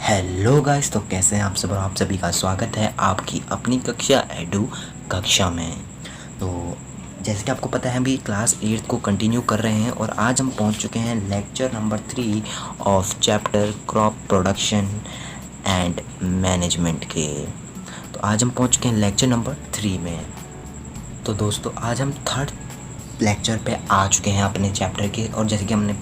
Hello guys, तो कैसे हैं आप सब। और आप सभी का स्वागत है आपकी अपनी कक्षा एडू कक्षा में। तो जैसे कि आपको पता है, अभी क्लास 8 को कंटिन्यू कर रहे हैं और आज हम पहुंच चुके हैं lecture number 3 of chapter crop production and management के। तो आज हम पहुंच चुके हैं लेक्चर नंबर 3 में। तो दोस्तों, आज हम थर्ड लेक्चर पे आ चुके हैं अपने चैप्टर के। और जैसे कि हमने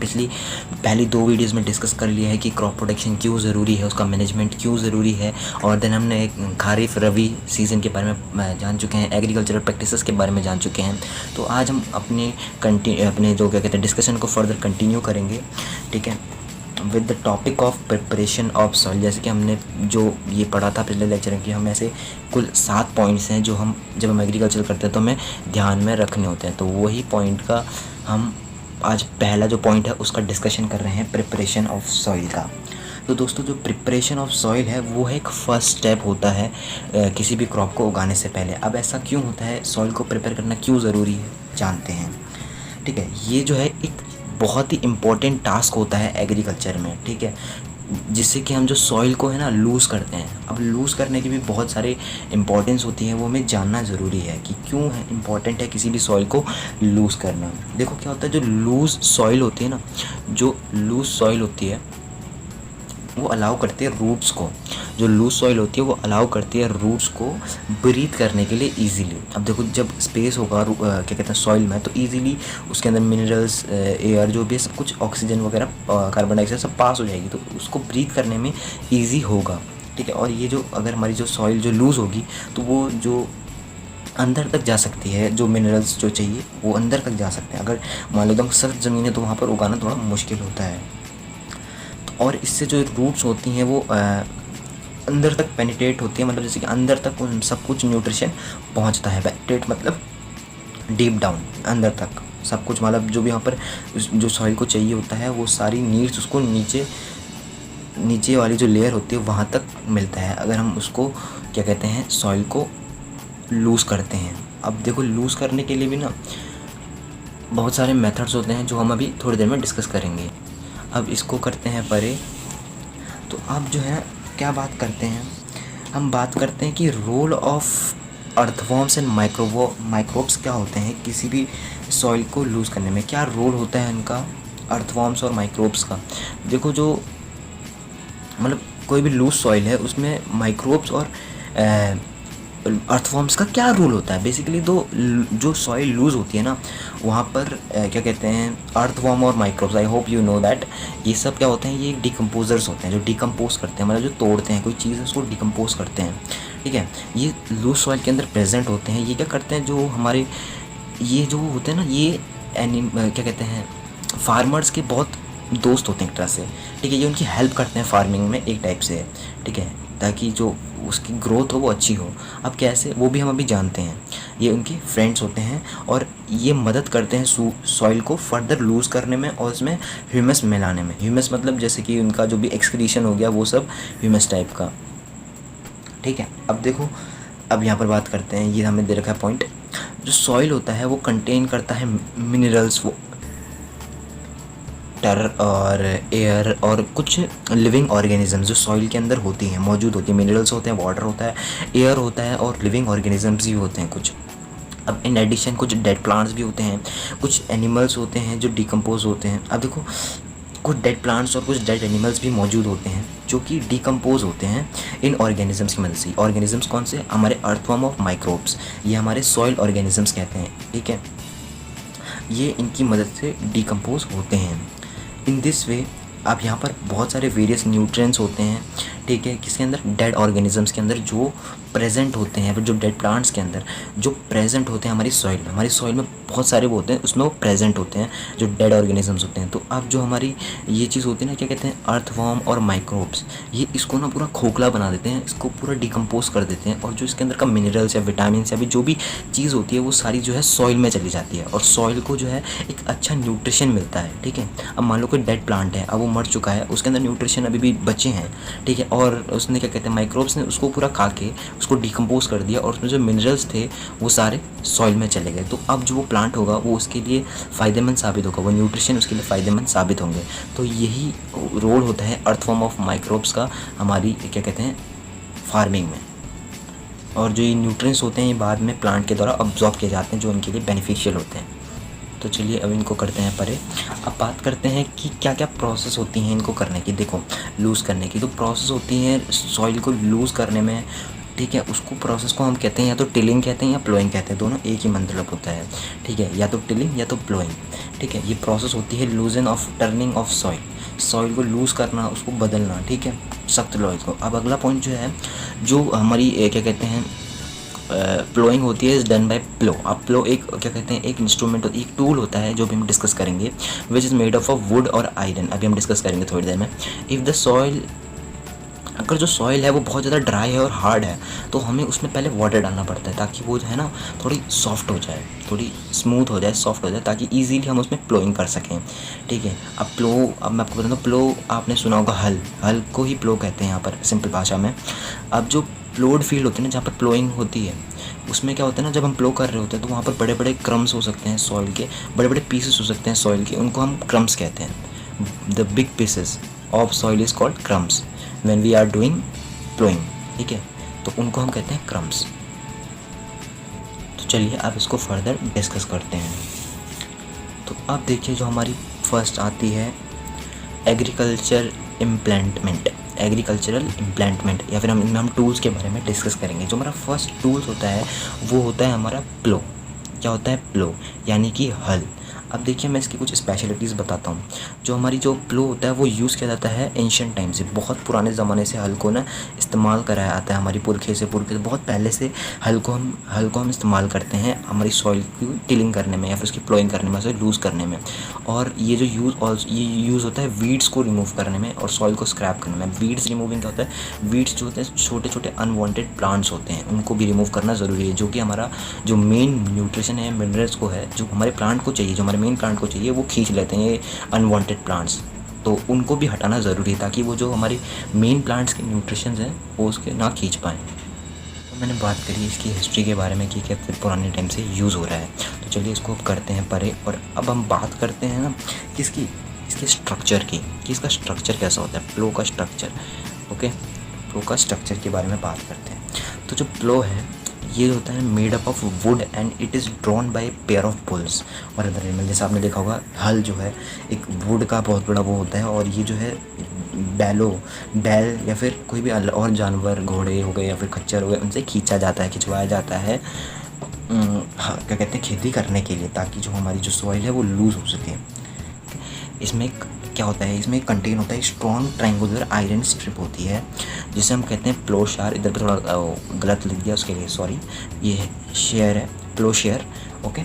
पहली 2 वीडियोस में डिस्कस कर लिया है कि क्रॉप प्रोडक्शन क्यों ज़रूरी है, उसका मैनेजमेंट क्यों ज़रूरी है। और देन हमने एक खरीफ रबी सीज़न के बारे में जान चुके हैं, एग्रीकल्चरल प्रैक्टिसेस के बारे में जान चुके हैं। तो आज हम अपने जो क्या कहते हैं डिस्कशन को फर्दर कंटिन्यू करेंगे, ठीक है, with the topic of preparation of soil. जैसे कि हमने जो ये पढ़ा था पिछले लेक्चर में कि हम ऐसे कुल 7 पॉइंट्स हैं जो हम जब हम एग्रीकल्चर करते हैं तो हमें ध्यान में रखने होते हैं। तो वही पॉइंट का हम आज पहला जो पॉइंट है उसका डिस्कशन कर रहे हैं, प्रिपरेशन ऑफ सॉइल का। तो दोस्तों, जो प्रिपरेशन ऑफ सॉइल है वो है एक फ़र्स्ट स्टेप होता है किसी भी क्रॉप को उगाने से पहले। अब ऐसा क्यों होता है, सॉइल को प्रिपेयर करना क्यों ज़रूरी है, जानते हैं। ठीक है, ये जो है एक बहुत ही इम्पोर्टेंट टास्क होता है एग्रीकल्चर में, ठीक है, जिससे कि हम जो सॉइल को है ना लूज़ करते हैं। अब लूज़ करने की भी बहुत सारे इम्पोर्टेंस होती है, वो हमें जानना ज़रूरी है कि क्यों है इम्पोर्टेंट है किसी भी सॉइल को लूज़ करना। देखो क्या होता है, जो लूज़ सॉइल होती है ना, जो लूज़ सॉइल होती है वो अलाउ करती है रूट्स को, जो लूज सॉइल होती है वो अलाउ करती है रूट्स को ब्रीथ करने के लिए ईजीली। अब देखो, जब स्पेस होगा क्या कहते हैं सॉइल में, तो ईजीली उसके अंदर मिनरल्स, एयर जो भी है सब कुछ, ऑक्सीजन वगैरह, कार्बन डाइऑक्साइड सब पास हो जाएगी, तो उसको ब्रीथ करने में ईजी होगा, ठीक है। और ये जो अगर हमारी जो सॉइल जो लूज़ होगी तो वो जो अंदर तक जा सकती है, जो मिनरल्स जो चाहिए वो अंदर तक जा सकते हैं। अगर मान लो एकदम सख्त ज़मीन है तो वहाँ पर उगाना थोड़ा मुश्किल होता है। और इससे जो रूट्स होती हैं वो अंदर तक पेनिट्रेट होती है, मतलब जैसे कि अंदर तक उन सब कुछ न्यूट्रिशन पहुंचता है। पेनिट्रेट मतलब डीप डाउन, अंदर तक सब कुछ, मतलब जो भी यहाँ पर जो सॉइल को चाहिए होता है वो सारी नीड्स उसको नीचे वाली जो लेयर होती है वहाँ तक मिलता है, अगर हम उसको क्या कहते हैं सॉइल को लूज़ करते हैं। अब देखो, लूज़ करने के लिए भी ना बहुत सारे मेथड्स होते हैं जो हम अभी थोड़ी देर में डिस्कस करेंगे। अब इसको करते हैं परे। तो अब जो है क्या बात करते हैं, हम बात करते हैं कि role of earthworms and microbes क्या होते हैं किसी भी सॉइल को लूज़ करने में, क्या रोल होता है इनका, अर्थवॉर्म्स और माइक्रोब्स का। देखो, जो मतलब कोई भी लूज सॉइल है उसमें माइक्रोब्स और अर्थवॉर्म्स का क्या रोल होता है। बेसिकली तो जो सॉइल लूज़ होती है ना वहाँ पर क्या कहते हैं अर्थवॉर्म और microbes, I hope you know that, ये सब क्या होते हैं, ये डिकम्पोजर्स होते हैं जो डिकम्पोज करते हैं, मतलब जो तोड़ते हैं कोई चीज़ है उसको डिकम्पोज करते हैं, ठीक है। ये लूज सॉइल के अंदर प्रेजेंट होते हैं। ये क्या करते हैं, जो हमारे ये जो होते हैं ना, ये क्या कहते हैं फार्मर्स के बहुत दोस्त होते हैं एक तरह से, ठीक है। ये उनकी हेल्प करते हैं फार्मिंग में एक टाइप से, ठीक है, ताकि जो उसकी ग्रोथ हो वो अच्छी हो। अब कैसे, वो भी हम अभी जानते हैं। ये उनके फ्रेंड्स होते हैं और ये मदद करते हैं सॉइल को फर्दर लूज़ करने में और उसमें ह्यूमस मिलाने में। ह्यूमस मतलब जैसे कि उनका जो भी एक्सक्रीशन हो गया वो सब ह्यूमस टाइप का, ठीक है। अब देखो, अब यहाँ पर बात करते हैं, ये हमें दे रखा है पॉइंट, जो सॉइल होता है वो कंटेन करता है मिनरल्स, वो वाटर और एयर और कुछ लिविंग ऑर्गेनिजम्स जो सॉइल के अंदर होती हैं, मौजूद होती हैं। मिनरल्स होते हैं, वाटर होता है, एयर होता है और लिविंग ऑर्गेनिजम्स भी होते हैं कुछ। अब इन एडिशन कुछ डेड प्लांट्स भी होते हैं, कुछ एनिमल्स होते हैं जो डिकम्पोज होते हैं। अब देखो, कुछ डेड प्लांट्स और कुछ डेड एनिमल्स भी मौजूद होते हैं जो कि डिकम्पोज होते हैं इन ऑर्गेनिजम्स की मदद से। ऑर्गेनिजम्स कौन से, हमारे अर्थवॉर्म ऑफ माइक्रोब्स, ये हमारे सॉइल ऑर्गेनिजम्स कहते हैं, ठीक है। ये इनकी मदद से डिकम्पोज होते हैं। इन दिस वे अब यहाँ पर बहुत सारे वेरियस न्यूट्रिएंट्स होते हैं, ठीक है, किसके अंदर, डेड ऑर्गेनिजम्स के अंदर जो प्रेजेंट होते हैं, जो डेड प्लांट्स के अंदर जो प्रेजेंट होते हैं हमारी सॉइल में बहुत सारे वो होते हैं, उसमें वो प्रेजेंट होते हैं जो डेड ऑर्गेनिजम्स होते हैं। तो अब जो हमारी ये चीज़ होती है ना, क्या कहते हैं अर्थवॉर्म और माइक्रोब्स, ये इसको ना पूरा खोखला बना देते हैं, इसको पूरा डिकम्पोज कर देते हैं, और जो इसके अंदर का मिनरल्स या विटामिन या भी जो भी चीज़ होती है वो सारी जो है सॉइल में चली जाती है और सॉइल को जो है एक अच्छा न्यूट्रिशन मिलता है, ठीक है। अब मान लो कोई डेड प्लांट है, अब वो मर चुका है, उसके अंदर न्यूट्रिशन अभी भी बचे हैं, ठीक है, और उसने क्या कहते हैं माइक्रोब्स ने उसको पूरा खा के उसको डिकम्पोज कर दिया और उसमें जो मिनरल्स थे वो सारे सॉइल में चले गए। तो अब जो वो प्लांट होगा वो उसके लिए फ़ायदेमंद साबित होगा, वो न्यूट्रिशन उसके लिए फ़ायदेमंद साबित होंगे। तो यही रोल होता है अर्थ फॉर्म ऑफ माइक्रोब्स का हमारी क्या कहते हैं फार्मिंग में। और जो ये न्यूट्रिएंट्स होते हैं ये बाद में प्लांट के द्वारा अब्जॉर्ब किए जाते हैं जो उनके लिए बेनिफिशियल होते हैं। तो चलिए अब इनको करते हैं परे। अब बात करते हैं कि क्या क्या प्रोसेस होती हैं इनको करने की। देखो लूज़ करने की तो प्रोसेस होती है सॉइल को लूज़ करने में, ठीक है। उसको प्रोसेस को हम कहते हैं या तो टिलिंग कहते हैं या प्लोइंग कहते हैं, दोनों एक ही मतलब होता है, ठीक है। या तो टिलिंग या तो प्लोइंग, ठीक है। ये प्रोसेस होती है लूजन ऑफ टर्निंग ऑफ सॉइल को लूज़ करना, उसको बदलना, ठीक है, सख्त लॉइल को। अब अगला पॉइंट जो है जो हमारी क्या कहते हैं प्लोइंग होती है इज़ डन बाय प्लो। अब प्लो एक क्या कहते हैं एक इंस्ट्रूमेंट, एक टूल होता है जो भी हम डिस्कस करेंगे, which is made of would और आयरन। अभी हम डिस्कस करेंगे थोड़ी देर में। इफ़ द सॉइल, अगर जो सॉइल है वो बहुत ज़्यादा ड्राई है और हार्ड है तो हमें उसमें पहले वाटर डालना पड़ता है ताकि वो जो है ना थोड़ी सॉफ्ट हो जाए, थोड़ी स्मूथ हो जाए, सॉफ्ट हो जाए, ताकि इजीली हम उसमें प्लोइंग कर सकें, ठीक है। अब मैं आपको बता दूँ, प्लो आपने सुना होगा, हल को ही प्लो कहते हैं यहाँ पर सिंपल भाषा में। अब जो प्लोड फील्ड होती है ना जहाँ पर प्लोइंग होती है उसमें क्या होता है ना, जब हम प्लो कर रहे होते हैं तो वहाँ पर बड़े बड़े क्रम्स हो सकते हैं सॉइल के, बड़े बड़े पीसेस हो सकते हैं सॉइल के, उनको हम क्रम्स कहते हैं। The big pieces of soil is called crumbs when we are doing ploughing, ठीक है। तो उनको हम कहते हैं क्रम्स। तो चलिए अब इसको फर्दर डिस्कस करते हैं। तो अब देखिए जो हमारी फर्स्ट आती है एग्रीकल्चरल इम्प्लांटमेंट, या फिर हम टूल्स के बारे में डिस्कस करेंगे। जो हमारा फर्स्ट टूल्स होता है वो होता है हमारा प्लो। क्या होता है प्लो? यानी कि हल। अब देखिए मैं इसकी कुछ स्पेशलिटीज़ बताता हूँ। जो हमारी जो प्लो होता है वो यूज़ किया जाता है एंशिएंट टाइम से, बहुत पुराने ज़माने से हल को ना इस्तेमाल कराया आता है। हमारी पुरखे से बहुत पहले से हल को हम इस्तेमाल करते हैं हमारी सॉइल की टिलिंग करने में या फिर उसकी प्लोइंग करने में, उसे लूज़ करने में। और ये जो यूज़ होता है वीड्स को रिमूव करने में और सॉइल को स्क्रैप करने में। वीड्स रिमूविंग क्या होता है? वीड्स जो होते हैं छोटे छोटे अनवांटेड प्लांट्स होते हैं, उनको भी रिमूव करना ज़रूरी है, जो कि हमारा जो मेन न्यूट्रिशन है, मिनरल्स को है, जो हमारे प्लांट को चाहिए, जो हमारे मेन प्लांट को चाहिए, वो खींच लेते हैं ये अनवांटेड प्लांट्स। तो उनको भी हटाना ज़रूरी है ताकि वो जो हमारे मेन प्लांट्स के न्यूट्रिशंस हैं वो उसके ना खींच पाएँ। तो मैंने बात करी इसकी हिस्ट्री के बारे में कि क्या फिर पुराने टाइम से यूज़ हो रहा है। तो चलिए इसको अब करते हैं परे। और अब हम बात करते हैं ना किसकी, इसके स्ट्रक्चर की, कि इसका स्ट्रक्चर कैसा होता है, प्लो का स्ट्रक्चर। ओके, प्लो का स्ट्रक्चर के बारे में बात करते हैं। तो जो प्लो है ये होता है made up of would and it is drawn by pair of bulls और अदर एनिमल। जैसे आपने देखा होगा हल जो है एक वुड का बहुत बड़ा वो होता है, और ये जो है बैल या फिर कोई भी और जानवर, घोड़े हो गए या फिर खच्चर हो गए, उनसे खिंचवाया जाता है हाँ क्या कहते हैं खेती करने के लिए, ताकि जो हमारी जो सॉइल है वो लूज़ हो सके। इसमें क्या होता है, इसमें कंटेन होता है स्ट्रॉन्ग ट्रायंगुलर आयरन स्ट्रिप होती है जिसे हम कहते हैं प्लोशार। इधर पे थोड़ा गलत लिख दिया, उसके लिए सॉरी। ये शेयर है, प्लोशेयर। ओके,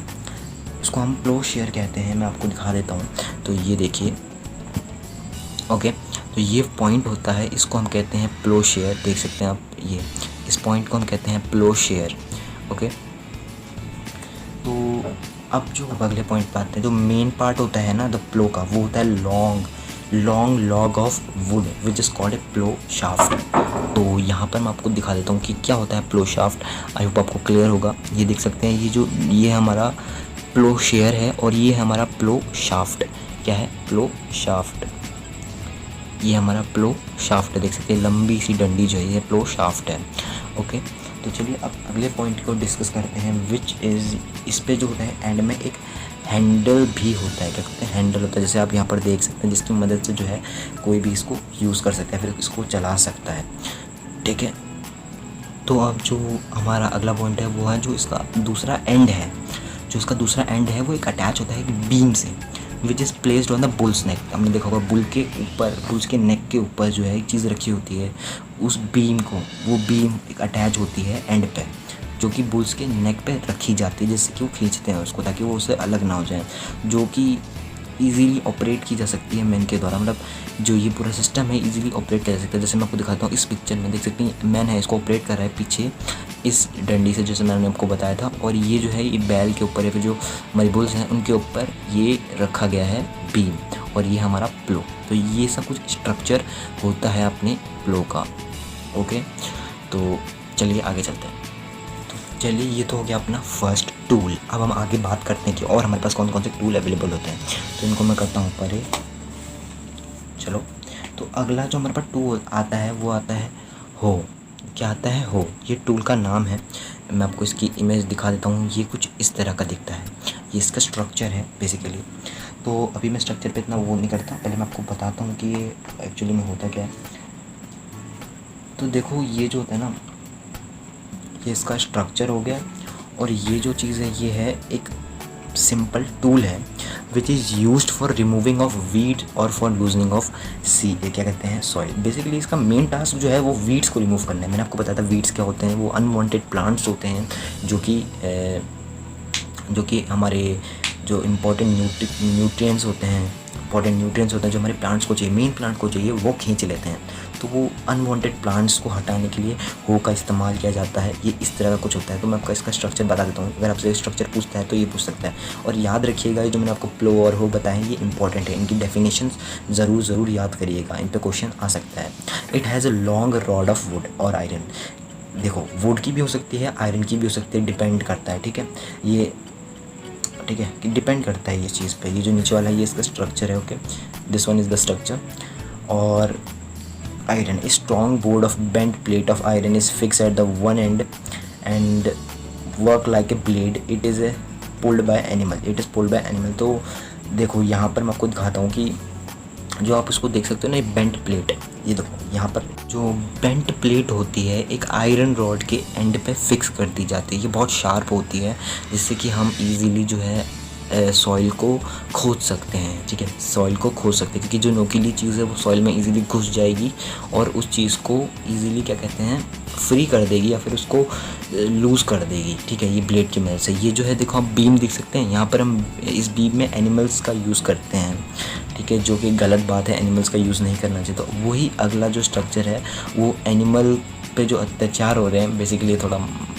इसको हम प्लोशेयर कहते हैं। मैं आपको दिखा देता हूँ। तो ये देखिए, ओके, तो ये पॉइंट होता है, इसको हम कहते हैं प्लोशेयर। देख सकते हैं आप, ये इस पॉइंट को हम कहते हैं प्लोशेयर। ओके, तो अब जो अगले पॉइंट पे आते हैं, जो मेन पार्ट होता है ना द प्लो का, वो होता है long log of wood which is called a plough shaft. तो यहाँ पर मैं आपको दिखा देता हूँ कि क्या होता है प्लो शाफ्ट। आई होप आपको क्लियर होगा। ये देख सकते हैं, ये हमारा प्लो शेयर है और ये है हमारा प्लो शाफ्ट। क्या है? प्लो शाफ्ट। ये हमारा प्लो शाफ्ट है, देख सकते हैं लंबी सी डंडी जो है ये प्लो शाफ्ट है। ओके, तो चलिए अब अगले पॉइंट को डिस्कस करते हैं, विच इज़, इस पे जो होता है एंड में एक हैंडल भी होता है। क्या कहते हैं? हैंडल होता है, जैसे आप यहाँ पर देख सकते हैं, जिसकी मदद से जो है कोई भी इसको यूज़ कर सकता है, फिर इसको चला सकता है, ठीक है। तो अब जो हमारा अगला पॉइंट है वो है जो इसका दूसरा एंड है, वो एक अटैच होता है एक बीम से, which is placed on the bull's neck. हमने देखा होगा बुल्स के नेक के ऊपर जो है एक चीज़ रखी होती है, उस बीम को, वो बीम एक अटैच होती है एंड पे, जो कि बुल्स के नेक पे रखी जाती है, जिससे कि वो खींचते हैं उसको ताकि वो उससे अलग ना हो जाए, जो कि ईज़िली ऑपरेट की जा सकती है मैन के द्वारा। मतलब जो ये पूरा सिस्टम है ईज़िली ऑपरेट किया जा सकता है। जैसे मैं आपको दिखाता हूँ, इस पिक्चर में देख सकते हैं मैन है, इसको ऑपरेट कर रहा है पीछे इस डंडी से, जैसे मैंने आपको बताया था। और ये जो है ये बैल के ऊपर या फिर जो हमारी बुल्स हैं उनके ऊपर ये रखा गया है बीम, और ये हमारा प्लो। तो ये सब कुछ स्ट्रक्चर होता है अपने प्लो का। ओके, तो चलिए आगे चलते हैं। तो चलिए, ये तो हो गया अपना फर्स्ट टूल। अब हम आगे बात करते हैं कि और हमारे पास कौन कौन से टूल अवेलेबल होते हैं। तो इनको मैं करता हूँ परे। चलो, तो अगला जो हमारे पास टूल आता है वो आता है हो। क्या आता है? हो। ये टूल का नाम है। मैं आपको इसकी इमेज दिखा देता हूँ। ये कुछ इस तरह का दिखता है। ये इसका स्ट्रक्चर है बेसिकली। तो अभी मैं स्ट्रक्चर पे इतना वो नहीं करता, पहले मैं आपको बताता हूँ कि ये एक्चुअली में होता क्या है। तो देखो, ये जो होता है ना, ये इसका स्ट्रक्चर हो गया। और ये जो चीज़ है, ये है एक सिंपल टूल है which is used for removing of weed और फॉर लूजनिंग ऑफ सी, ये क्या कहते हैं, सॉइल। बेसिकली इसका मेन टास्क जो है वो वीड्स को रिमूव करना है। मैंने आपको बताया था वीड्स क्या होते हैं। वो अनवांटेड प्लांट्स होते हैं जो कि हमारे जो इम्पोर्टेंट न्यूट्रिएंट्स होते हैं, जो हमारे प्लांट्स को चाहिए, मेन प्लांट को चाहिए, वो खींच लेते हैं। तो वो अनवांटेड प्लांट्स को हटाने के लिए हो का इस्तेमाल किया जाता है। ये इस तरह का कुछ होता है। तो मैं आपको इसका स्ट्रक्चर बता देता हूँ। अगर आपसे स्ट्रक्चर पूछता है तो ये पूछ सकता है। और याद रखिएगा, ये जो मैंने आपको प्लो और हो बताए हैं, ये इंपॉर्टेंट है। इनकी डेफिनेशन ज़रूर याद करिएगा, इन पर क्वेश्चन आ सकता है। It has a long rod of would और आयरन। देखो, वुड की भी हो सकती है, आयरन की भी हो सकती है, डिपेंड करता है। ठीक है, ये ठीक है कि डिपेंड करता है ये चीज़ पे। ये जो नीचे वाला है ये इसका स्ट्रक्चर है। Okay, this one is the structure. और iron, a strong board of bent plate of iron is fixed at the one end and work like a blade. It is pulled by animal. तो देखो, यहाँ पर मैं आपको दिखाता हूँ कि जो आप इसको देख सकते हो ना, ये बेंट प्लेट। ये देखो, यहाँ पर जो बेंट प्लेट होती है एक आयरन रॉड के एंड पे फिक्स कर दी जाती है। ये बहुत शार्प होती है, जिससे कि हम इजीली जो है सॉइल को खोद सकते हैं। ठीक है, सॉइल को खोद सकते हैं, क्योंकि जो नोकीली चीज़ है वो सॉइल में इजीली घुस जाएगी और उस चीज़ को इजीली क्या कहते हैं, फ्री कर देगी या फिर उसको लूज़ कर देगी। ठीक है, ये ब्लेड की मदद से। ये जो है देखो, आप बीम देख सकते हैं। यहाँ पर हम इस बीम में एनिमल्स का यूज़ करते हैं। ठीक है, जो कि गलत बात है, एनिमल्स का यूज़ नहीं करना चाहिए। तो वही अगला जो स्ट्रक्चर है वो एनिमल पे जो अत्याचार हो रहे हैं, बेसिकली थोड़ा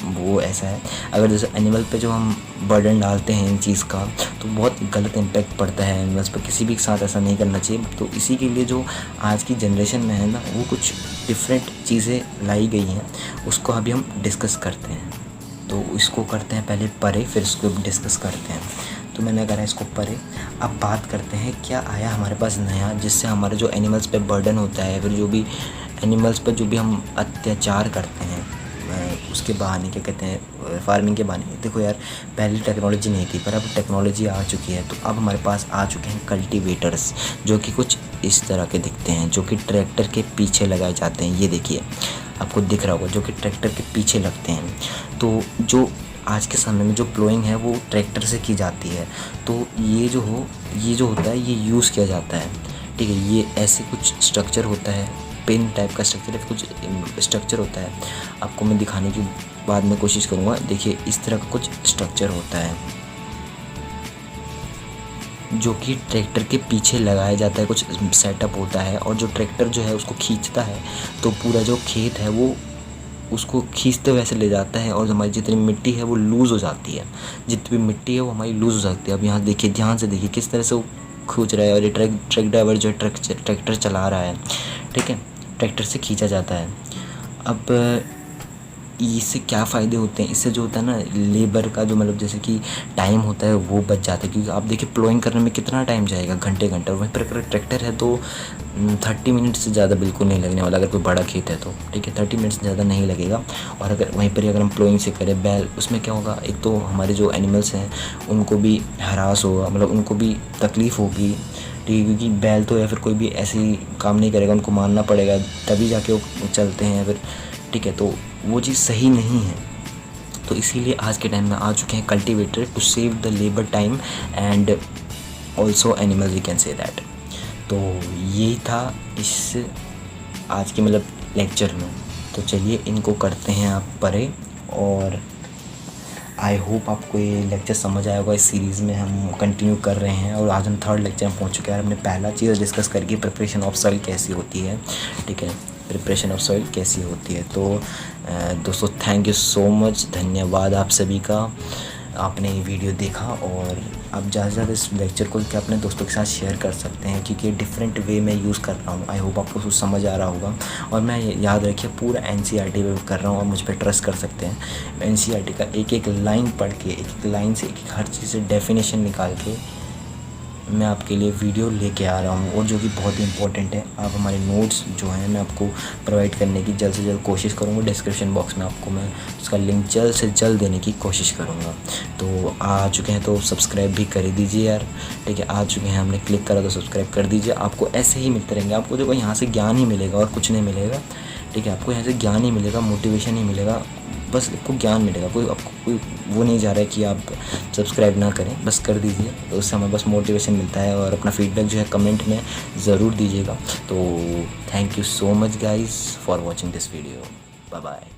वो ऐसा है। अगर जैसे एनिमल पे जो हम बर्डन डालते हैं इन चीज़ का, तो बहुत गलत इम्पैक्ट पड़ता है एनिमल्स पर। किसी भी के साथ ऐसा नहीं करना चाहिए। तो इसी के लिए जो आज की जनरेशन में है ना, वो कुछ डिफरेंट चीज़ें लाई गई हैं, उसको अभी हम डिस्कस करते हैं। तो इसको करते हैं पहले परे, फिर इसको डिस्कस करते हैं। तो मैंने करा इसको परे। अब बात करते हैं क्या आया हमारे पास नया, जिससे हमारे जो एनिमल्स पे बर्डन होता है, फिर जो भी एनिमल्स पर जो भी हम अत्याचार करते हैं उसके बहाने, क्या कहते हैं, फार्मिंग के बहाने। देखो यार, पहले टेक्नोलॉजी नहीं थी, पर अब टेक्नोलॉजी आ चुकी है। तो अब हमारे पास आ चुके हैं कल्टीवेटर्स, जो कि कुछ इस तरह के दिखते हैं, जो कि ट्रैक्टर के पीछे लगाए जाते हैं। ये देखिए, आपको दिख रहा होगा, जो कि ट्रैक्टर के पीछे लगते हैं। तो जो आज के समय में जो प्लोइंग है वो ट्रैक्टर से की जाती है। तो ये जो होता है, ये यूज़ किया जाता है। ठीक है, ये ऐसे कुछ स्ट्रक्चर होता है, पेन टाइप का स्ट्रक्चर है, कुछ स्ट्रक्चर होता है। आपको मैं दिखाने की बाद में कोशिश करूँगा। देखिए, इस तरह का कुछ स्ट्रक्चर होता है, जो कि ट्रैक्टर के पीछे लगाया जाता है। कुछ सेटअप होता है, और जो ट्रैक्टर जो है उसको खींचता है, तो पूरा जो खेत है वो उसको खींचते हुए ऐसे ले जाता है, और हमारी जितनी मिट्टी है वो लूज़ हो जाती है। जितनी भी मिट्टी है वो हमारी लूज़ हो जाती है। अब यहाँ देखिए, ध्यान से देखिए किस तरह से वो खींच रहा है। और ये ट्रक ड्राइवर जो है ट्रैक्टर चला रहा है। ठीक है, ट्रैक्टर से खींचा जाता है। अब इससे क्या फ़ायदे होते हैं? इससे जो होता है ना, लेबर का जो मतलब जैसे कि टाइम होता है वो बच जाता है। क्योंकि आप देखिए, प्लोइंग करने में कितना टाइम जाएगा, घंटे। और वहीं पर अगर ट्रैक्टर है तो 30 मिनट से ज़्यादा बिल्कुल नहीं लगने वाला, अगर कोई बड़ा खेत है तो। ठीक है, 30 मिनट से ज़्यादा नहीं लगेगा। और अगर वहीं पर अगर हम प्लोइंग से करें बैल, उसमें क्या होगा, एक तो हमारे जो एनिमल्स हैं उनको भी हरास होगा, मतलब उनको भी तकलीफ़ होगी। ठीक है, क्योंकि बैल तो या फिर कोई भी ऐसे ही काम नहीं करेगा, उनको मारना पड़ेगा तभी जाके वो चलते हैं फिर। ठीक है, तो वो चीज़ सही नहीं है। तो इसीलिए आज के टाइम में आ चुके हैं cultivator to save the labour time and also animals, we can say that. तो यही था इस आज के मतलब लेक्चर में। तो चलिए इनको करते हैं आप परे। और आई होप आपको ये लेक्चर समझ आया होगा। इस सीरीज़ में हम कंटिन्यू कर रहे हैं और आज हम थर्ड लेक्चर में पहुंच चुके हैं। हमने पहला चीज़ डिस्कस करके प्रिपरेशन ऑफ सॉइल कैसी होती है। ठीक है, प्रिपरेशन ऑफ सॉइल कैसी होती है। तो दोस्तों, थैंक यू सो मच, धन्यवाद आप सभी का। आपने ये वीडियो देखा और आप ज़्यादा से ज़्यादा इस लेक्चर को क्या अपने दोस्तों के साथ शेयर कर सकते हैं, क्योंकि डिफरेंट वे में यूज़ कर रहा हूँ। आई होप आपको कुछ समझ आ रहा होगा। और मैं याद रखिए पूरा NCERT पे कर रहा हूँ और मुझ पर ट्रस्ट कर सकते हैं। NCERT का एक एक लाइन पढ़ के, एक एक लाइन से एक हर चीज़ से डेफिनेशन निकाल के मैं आपके लिए वीडियो लेके आ रहा हूँ, और जो कि बहुत ही इंपॉर्टेंट है। आप हमारे नोट्स जो हैं मैं आपको प्रोवाइड करने की जल्द से जल्द कोशिश करूँगा। डिस्क्रिप्शन बॉक्स में आपको मैं उसका लिंक जल्द से जल्द देने की कोशिश करूँगा। तो आ चुके हैं तो सब्सक्राइब भी कर दीजिए यार, ठीक है। आ चुके हैं, हमने क्लिक करा तो सब्सक्राइब कर दीजिए। आपको ऐसे ही मिलते रहेंगे। आपको देखो यहाँ से ज्ञान ही मिलेगा और कुछ नहीं मिलेगा, ठीक है। आपको यहाँ से ज्ञान ही मिलेगा, मोटिवेशन ही मिलेगा, बस आपको ज्ञान मिलेगा। कोई आपको कोई वो नहीं जा रहा है कि आप सब्सक्राइब ना करें, बस कर दीजिए। तो उससे हमें बस मोटिवेशन मिलता है, और अपना फीडबैक जो है कमेंट में ज़रूर दीजिएगा। तो thank you so much guys for watching this video. Bye bye.